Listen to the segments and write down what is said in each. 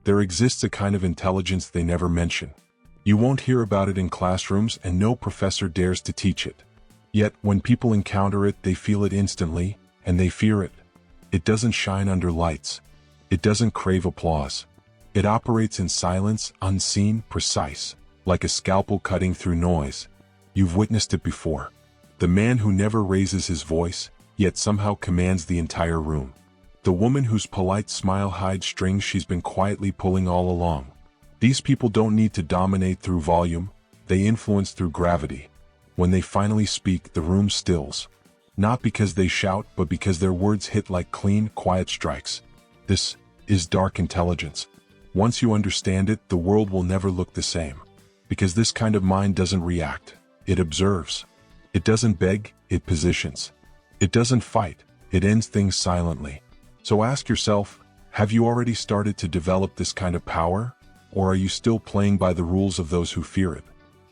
There exists a kind of intelligence they never mention. You won't hear about it in classrooms, and no professor dares to teach it. Yet, when people encounter it, they feel it instantly, and they fear it. It doesn't shine under lights. It doesn't crave applause. It operates in silence, unseen, precise, like a scalpel cutting through noise. You've witnessed it before. The man who never raises his voice, yet somehow commands the entire room. The woman whose polite smile hides strings she's been quietly pulling all along. These people don't need to dominate through volume, they influence through gravity. When they finally speak, the room stills. Not because they shout, but because their words hit like clean, quiet strikes. This is dark intelligence. Once you understand it, the world will never look the same. Because this kind of mind doesn't react, it observes. It doesn't beg, it positions. It doesn't fight, it ends things silently. So ask yourself, have you already started to develop this kind of power? Or are you still playing by the rules of those who fear it?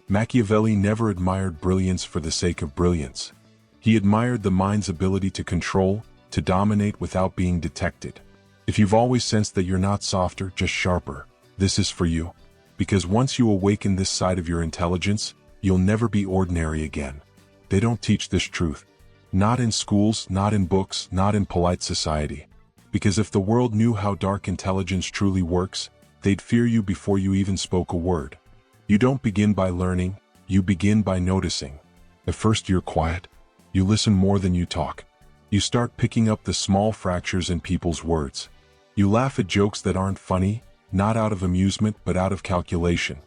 Machiavelli never admired brilliance for the sake of brilliance. He admired the mind's ability to control, to dominate without being detected. If you've always sensed that you're not softer, just sharper, this is for you. Because once you awaken this side of your intelligence, you'll never be ordinary again. They don't teach this truth. Not in schools, not in books, not in polite society. Because if the world knew how dark intelligence truly works, they'd fear you before you even spoke a word. You don't begin by learning, you begin by noticing. At first you're quiet. You listen more than you talk. You start picking up the small fractures in people's words. You laugh at jokes that aren't funny, not out of amusement but out of calculation.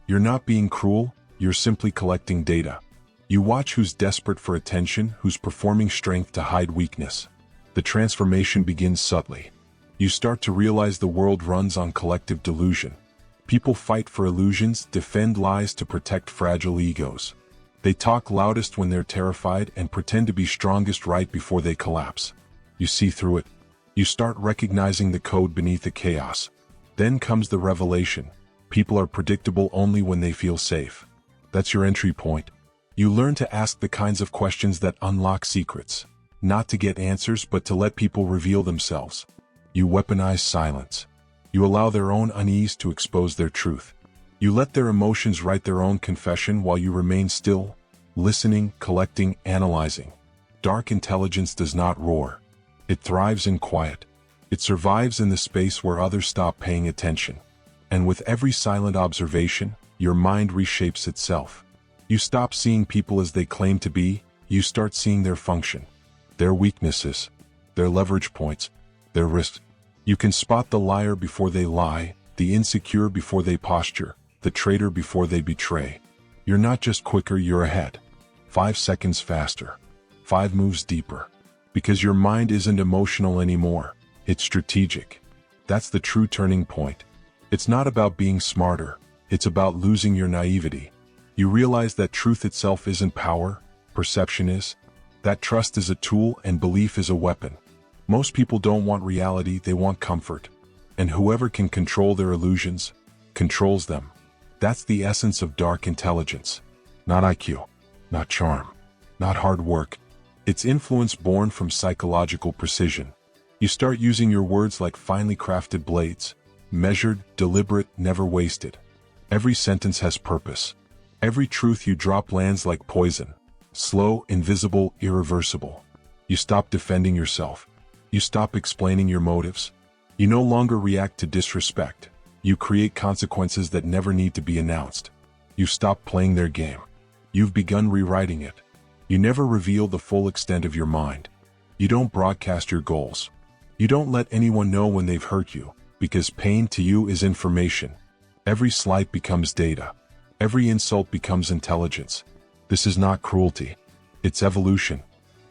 You're not being cruel, you're simply collecting data. You watch who's desperate for attention, who's performing strength to hide weakness. The transformation begins subtly. You start to realize the world runs on collective delusion. People fight for illusions, defend lies to protect fragile egos. They talk loudest when they're terrified and pretend to be strongest right before they collapse. You see through it. You start recognizing the code beneath the chaos. Then comes the revelation. People are predictable only when they feel safe. That's your entry point. You learn to ask the kinds of questions that unlock secrets. Not to get answers, but to let people reveal themselves. You weaponize silence. You allow their own unease to expose their truth. You let their emotions write their own confession while you remain still, listening, collecting, analyzing. Dark intelligence does not roar. It thrives in quiet. It survives in the space where others stop paying attention. And with every silent observation, your mind reshapes itself. You stop seeing people as they claim to be, you start seeing their function, their weaknesses, their leverage points, their risks. You can spot the liar before they lie, the insecure before they posture, the traitor before they betray. You're not just quicker, you're ahead. 5 seconds faster. 5 moves deeper. Because your mind isn't emotional anymore. It's strategic. That's the true turning point. It's not about being smarter. It's about losing your naivety. You realize that truth itself isn't power, perception is. That trust is a tool and belief is a weapon. Most people don't want reality, they want comfort. And whoever can control their illusions, controls them. That's the essence of dark intelligence. Not IQ, not charm, not hard work. It's influence born from psychological precision. You start using your words like finely crafted blades, measured, deliberate, never wasted. Every sentence has purpose. Every truth you drop lands like poison, slow, invisible, irreversible. You stop defending yourself. You stop explaining your motives. You no longer react to disrespect. You create consequences that never need to be announced. You stop playing their game. You've begun rewriting it. You never reveal the full extent of your mind. You don't broadcast your goals. You don't let anyone know when they've hurt you, because pain to you is information. Every slight becomes data. Every insult becomes intelligence. This is not cruelty. It's evolution.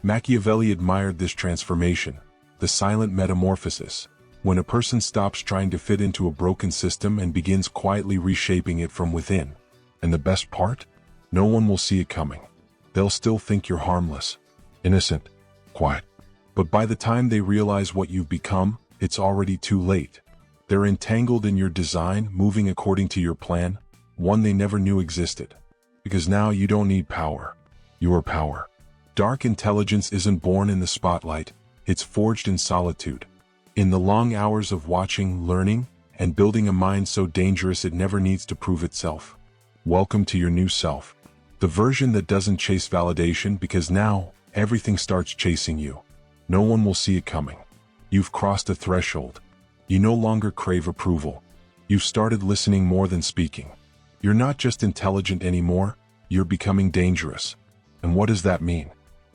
Machiavelli admired this transformation, the silent metamorphosis, when a person stops trying to fit into a broken system and begins quietly reshaping it from within. And the best part? No one will see it coming. They'll still think you're harmless, innocent, quiet. But by the time they realize what you've become, it's already too late. They're entangled in your design, moving according to your plan, one they never knew existed. Because now you don't need power. You are power. Dark intelligence isn't born in the spotlight, it's forged in solitude. In the long hours of watching, learning, and building a mind so dangerous it never needs to prove itself. Welcome to your new self. The version that doesn't chase validation, because now, everything starts chasing you. No one will see it coming. You've crossed a threshold. You no longer crave approval. You've started listening more than speaking. You're not just intelligent anymore, you're becoming dangerous. And what does that mean?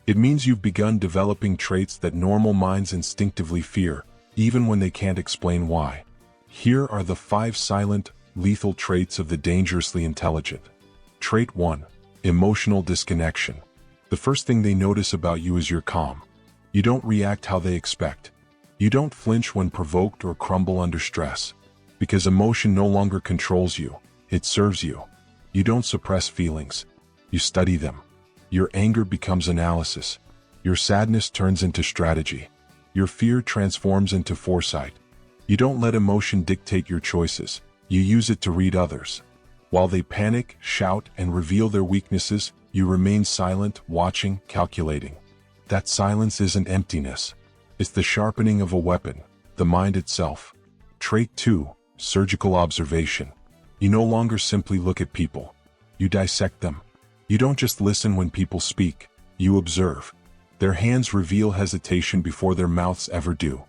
It means you've begun developing traits that normal minds instinctively fear, even when they can't explain why. Here are the 5 silent, lethal traits of the dangerously intelligent. Trait 1. Emotional disconnection. The first thing they notice about you is your calm. You don't react how they expect. You don't flinch when provoked or crumble under stress. Because emotion no longer controls you, it serves you. You don't suppress feelings. You study them. Your anger becomes analysis. Your sadness turns into strategy. Your fear transforms into foresight. You don't let emotion dictate your choices. You use it to read others. While they panic, shout, and reveal their weaknesses, you remain silent, watching, calculating. That silence isn't emptiness. It's the sharpening of a weapon, the mind itself. Trait 2. Surgical observation. You no longer simply look at people. You dissect them. You don't just listen when people speak. You observe. Their hands reveal hesitation before their mouths ever do.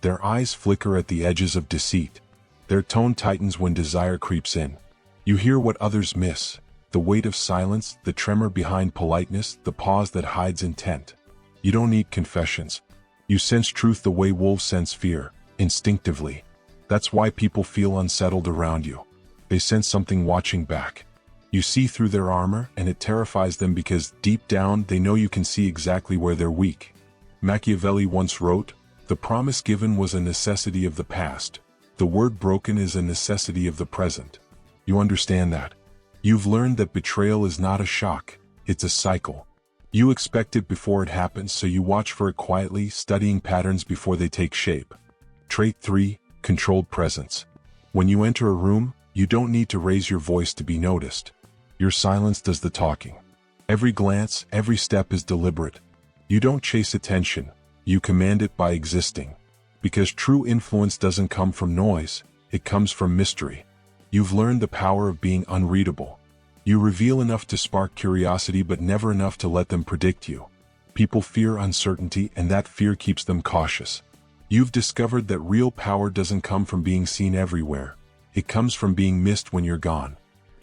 Their eyes flicker at the edges of deceit. Their tone tightens when desire creeps in. You hear what others miss, the weight of silence, the tremor behind politeness, the pause that hides intent. You don't need confessions. You sense truth the way wolves sense fear, instinctively. That's why people feel unsettled around you. They sense something watching back. You see through their armor, and it terrifies them because deep down they know you can see exactly where they're weak. Machiavelli once wrote, "The promise given was a necessity of the past. The word broken is a necessity of the present." You understand that. You've learned that betrayal is not a shock, it's a cycle. You expect it before it happens, so you watch for it quietly, studying patterns before they take shape. Trait 3. Controlled presence. When you enter a room, you don't need to raise your voice to be noticed. Your silence does the talking. Every glance, every step is deliberate. You don't chase attention, you command it by existing. Because true influence doesn't come from noise, it comes from mystery. You've learned the power of being unreadable. You reveal enough to spark curiosity but never enough to let them predict you. People fear uncertainty, and that fear keeps them cautious. You've discovered that real power doesn't come from being seen everywhere. It comes from being missed when you're gone.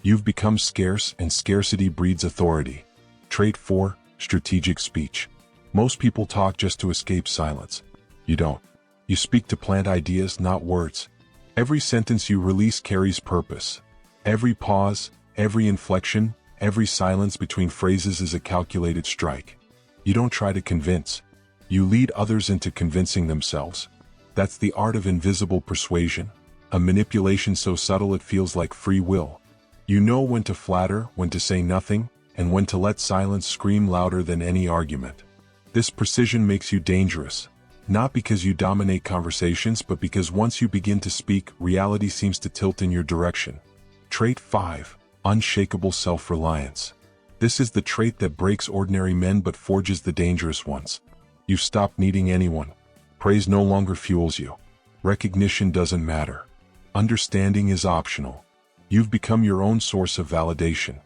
You've become scarce, and scarcity breeds authority. Trait 4. Strategic speech. Most people talk just to escape silence. You don't. You speak to plant ideas, not words. Every sentence you release carries purpose. Every pause, every inflection, every silence between phrases is a calculated strike. You don't try to convince. You lead others into convincing themselves. That's the art of invisible persuasion, a manipulation so subtle it feels like free will. You know when to flatter, when to say nothing, and when to let silence scream louder than any argument. This precision makes you dangerous, not because you dominate conversations, but because once you begin to speak, reality seems to tilt in your direction. Trait 5. Unshakable self-reliance. This is the trait that breaks ordinary men but forges the dangerous ones. You've stopped needing anyone. Praise no longer fuels you. Recognition doesn't matter. Understanding is optional. You've become your own source of validation.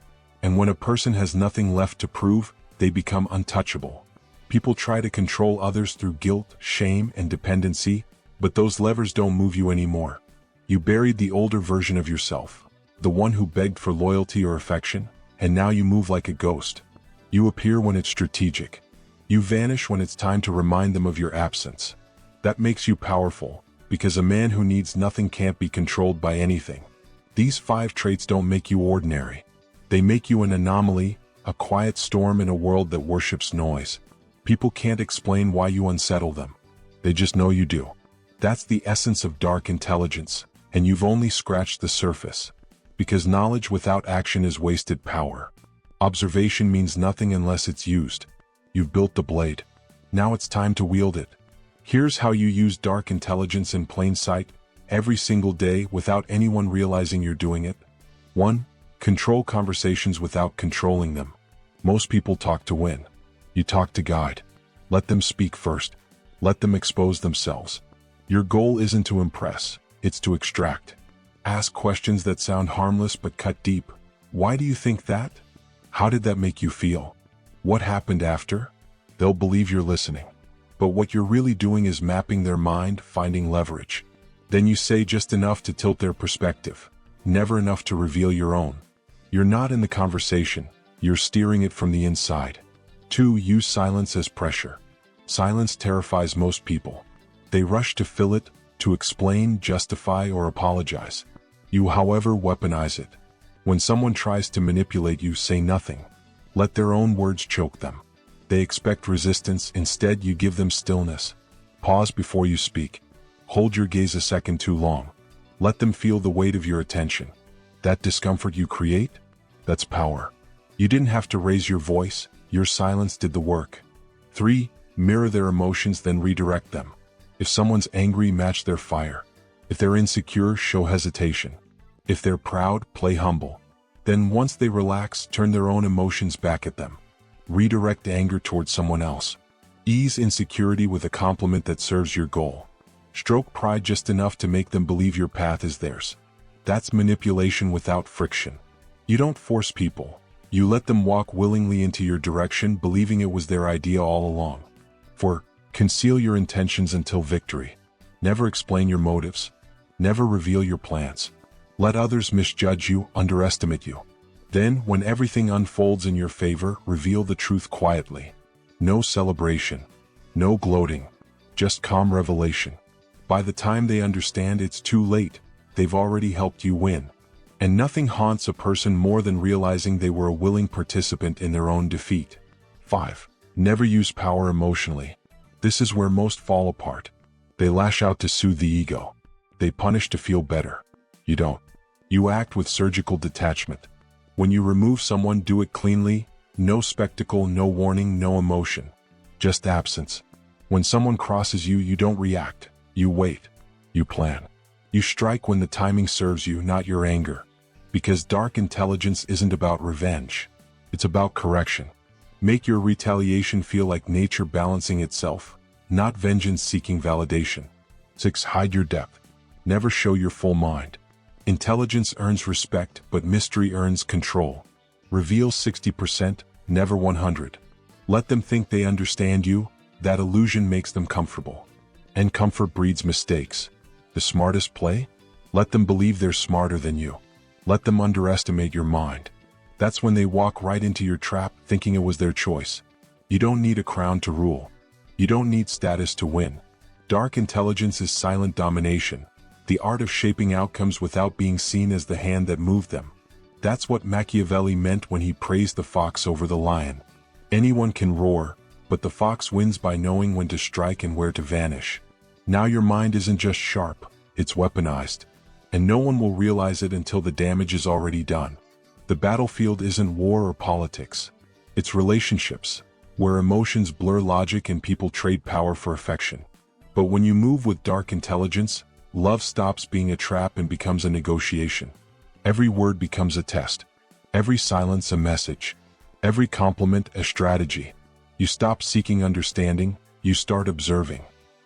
And when a person has nothing left to prove, they become untouchable. People try to control others through guilt, shame, and dependency, but those levers don't move you anymore. You buried the older version of yourself, the one who begged for loyalty or affection, and now you move like a ghost. You appear when it's strategic. You vanish when it's time to remind them of your absence. That makes you powerful, because a man who needs nothing can't be controlled by anything. These 5 traits don't make you ordinary. They make you an anomaly, a quiet storm in a world that worships noise. People can't explain why you unsettle them. They just know you do. That's the essence of dark intelligence, and you've only scratched the surface. Because knowledge without action is wasted power. Observation means nothing unless it's used. You've built the blade. Now it's time to wield it. Here's how you use dark intelligence in plain sight, every single day without anyone realizing you're doing it. 1. Control conversations without controlling them. Most people talk to win. You talk to guide. Let them speak first. Let them expose themselves. Your goal isn't to impress, It's to extract. Ask questions that sound harmless but cut deep. Why do you think that? How did that make you feel? What happened after? They'll believe you're listening. But what you're really doing is mapping their mind, finding leverage. Then you say just enough to tilt their perspective, never enough to reveal your own. You're not in the conversation, you're steering it from the inside. 2. Use silence as pressure. Silence terrifies most people. They rush to fill it, to explain, justify, or apologize. You, however, weaponize it. When someone tries to manipulate you, say nothing. Let their own words choke them. They expect resistance, instead you give them stillness. Pause before you speak. Hold your gaze a second too long. Let them feel the weight of your attention. That discomfort you create? That's power. You didn't have to raise your voice, your silence did the work. 3. Mirror their emotions, then redirect them. If someone's angry, match their fire. If they're insecure, show hesitation. If they're proud, play humble. Then once they relax, turn their own emotions back at them. Redirect anger towards someone else. Ease insecurity with a compliment that serves your goal. Stroke pride just enough to make them believe your path is theirs. That's manipulation without friction. You don't force people. You let them walk willingly into your direction, believing it was their idea all along. 4. Conceal your intentions until victory. Never explain your motives. Never reveal your plans. Let others misjudge you, underestimate you. Then, when everything unfolds in your favor, reveal the truth quietly. No celebration. No gloating. Just calm revelation. By the time they understand, it's too late. They've already helped you win. And nothing haunts a person more than realizing they were a willing participant in their own defeat. 5. Never use power emotionally. This is where most fall apart. They lash out to soothe the ego. They punish to feel better. You don't. You act with surgical detachment. When you remove someone, do it cleanly. No spectacle, no warning, no emotion. Just absence. When someone crosses you, you don't react. You wait. You plan. You strike when the timing serves you, not your anger. Because dark intelligence isn't about revenge. It's about correction. Make your retaliation feel like nature balancing itself, not vengeance seeking validation. 6. Hide your depth. Never show your full mind. Intelligence earns respect, but mystery earns control. Reveal 60%, never 100. Let them think they understand you. That illusion makes them comfortable. And comfort breeds mistakes. The smartest play? Let them believe they're smarter than you. Let them underestimate your mind. That's when they walk right into your trap, thinking it was their choice. You don't need a crown to rule. You don't need status to win. Dark intelligence is silent domination, the art of shaping outcomes without being seen as the hand that moved them. That's what Machiavelli meant when he praised the fox over the lion. Anyone can roar, but the fox wins by knowing when to strike and where to vanish. Now your mind isn't just sharp, it's weaponized. And no one will realize it until the damage is already done. The battlefield isn't war or politics. It's relationships, where emotions blur logic and people trade power for affection. But when you move with dark intelligence, love stops being a trap and becomes a negotiation. Every word becomes a test. Every silence a message. Every compliment a strategy. You stop seeking understanding, you start observing.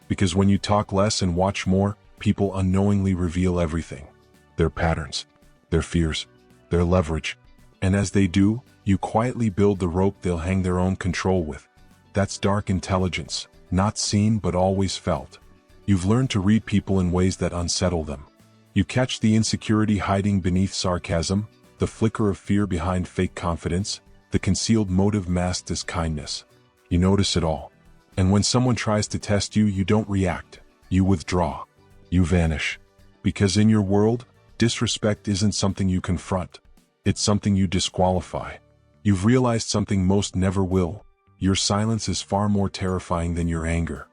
Because when you talk less and watch more, people unknowingly reveal everything. Their patterns, their fears, their leverage. And as they do, you quietly build the rope they'll hang their own control with. That's dark intelligence, not seen but always felt. You've learned to read people in ways that unsettle them. You catch the insecurity hiding beneath sarcasm, the flicker of fear behind fake confidence, the concealed motive masked as kindness. You notice it all. And when someone tries to test you, you don't react. You withdraw. You vanish. Because in your world, disrespect isn't something you confront. It's something you disqualify. You've realized something most never will. Your silence is far more terrifying than your anger.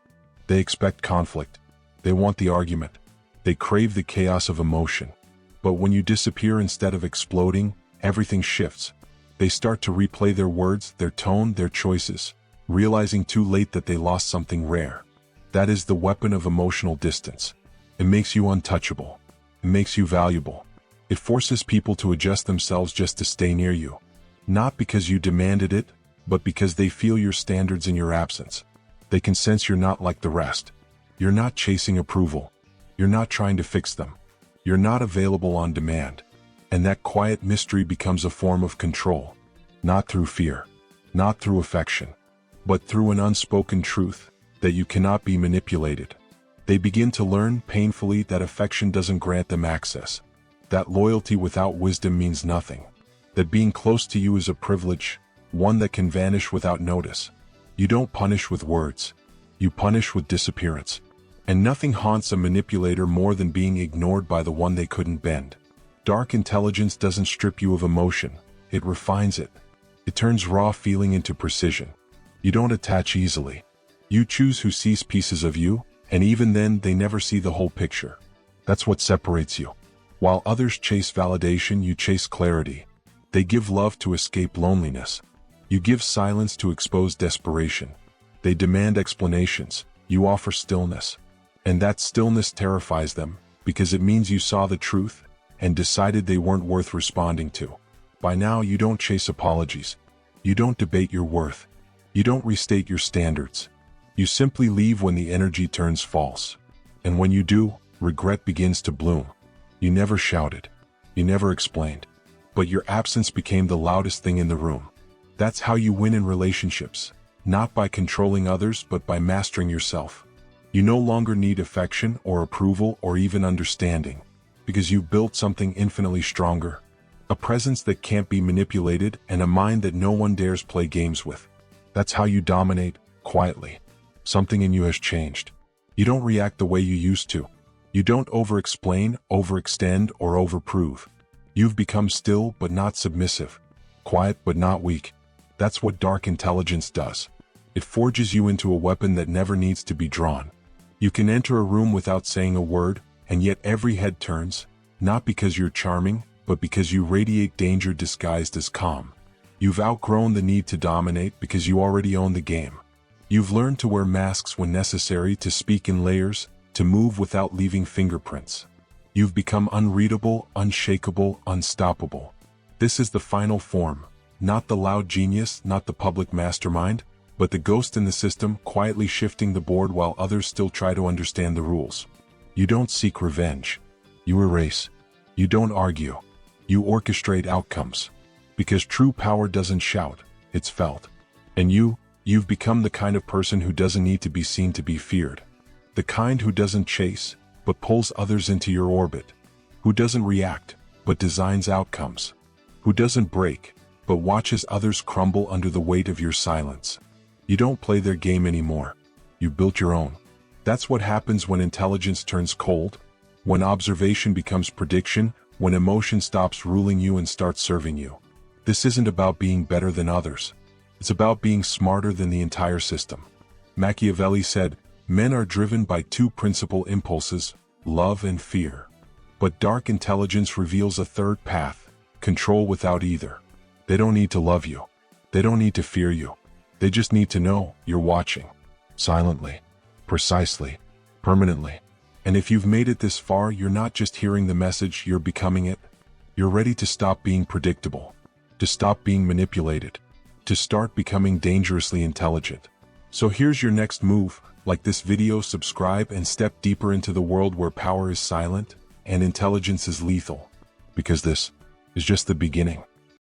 They expect conflict. They want the argument. They crave the chaos of emotion. But when you disappear instead of exploding, everything shifts. They start to replay their words, their tone, their choices, realizing too late that they lost something rare. That is the weapon of emotional distance. It makes you untouchable. It makes you valuable. It forces people to adjust themselves just to stay near you. Not because you demanded it, but because they feel your standards in your absence. They can sense you're not like the rest. You're not chasing approval. You're not trying to fix them. You're not available on demand. And that quiet mystery becomes a form of control. Not through fear, not through affection, but through an unspoken truth that you cannot be manipulated. They begin to learn painfully that affection doesn't grant them access, that loyalty without wisdom means nothing, that being close to you is a privilege, one that can vanish without notice. You don't punish with words, you punish with disappearance. And nothing haunts a manipulator more than being ignored by the one they couldn't bend. Dark intelligence doesn't strip you of emotion, it refines it. It turns raw feeling into precision. You don't attach easily. You choose who sees pieces of you, and even then they never see the whole picture. That's what separates you. While others chase validation, you chase clarity. They give love to escape loneliness. You give silence to expose desperation. They demand explanations. You offer stillness. And that stillness terrifies them, because it means you saw the truth and decided they weren't worth responding to. By now you don't chase apologies. You don't debate your worth. You don't restate your standards. You simply leave when the energy turns false. And when you do, regret begins to bloom. You never shouted. You never explained. But your absence became the loudest thing in the room. That's how you win in relationships, not by controlling others but by mastering yourself. You no longer need affection or approval or even understanding, because you've built something infinitely stronger. A presence that can't be manipulated and a mind that no one dares play games with. That's how you dominate, quietly. Something in you has changed. You don't react the way you used to. You don't over-explain, overextend, or overprove. You've become still but not submissive. Quiet but not weak. That's what dark intelligence does. It forges you into a weapon that never needs to be drawn. You can enter a room without saying a word, and yet every head turns, not because you're charming, but because you radiate danger disguised as calm. You've outgrown the need to dominate because you already own the game. You've learned to wear masks when necessary, to speak in layers, to move without leaving fingerprints. You've become unreadable, unshakable, unstoppable. This is the final form, not the loud genius, not the public mastermind, but the ghost in the system, quietly shifting the board while others still try to understand the rules. You don't seek revenge. You erase. You don't argue. You orchestrate outcomes. Because true power doesn't shout, it's felt. And you've become the kind of person who doesn't need to be seen to be feared. The kind who doesn't chase, but pulls others into your orbit. Who doesn't react, but designs outcomes. Who doesn't break, but watches others crumble under the weight of your silence. You don't play their game anymore. You built your own. That's what happens when intelligence turns cold, when observation becomes prediction, when emotion stops ruling you and starts serving you. This isn't about being better than others. It's about being smarter than the entire system. Machiavelli said, "Men are driven by two principal impulses, love and fear." But dark intelligence reveals a third path, control without either. They don't need to love you. They don't need to fear you. They just need to know you're watching. Silently. Precisely. Permanently. And if you've made it this far, you're not just hearing the message, you're becoming it. You're ready to stop being predictable. To stop being manipulated. To start becoming dangerously intelligent. So here's your next move. Like this video, subscribe, and step deeper into the world where power is silent and intelligence is lethal. Because this is just the beginning.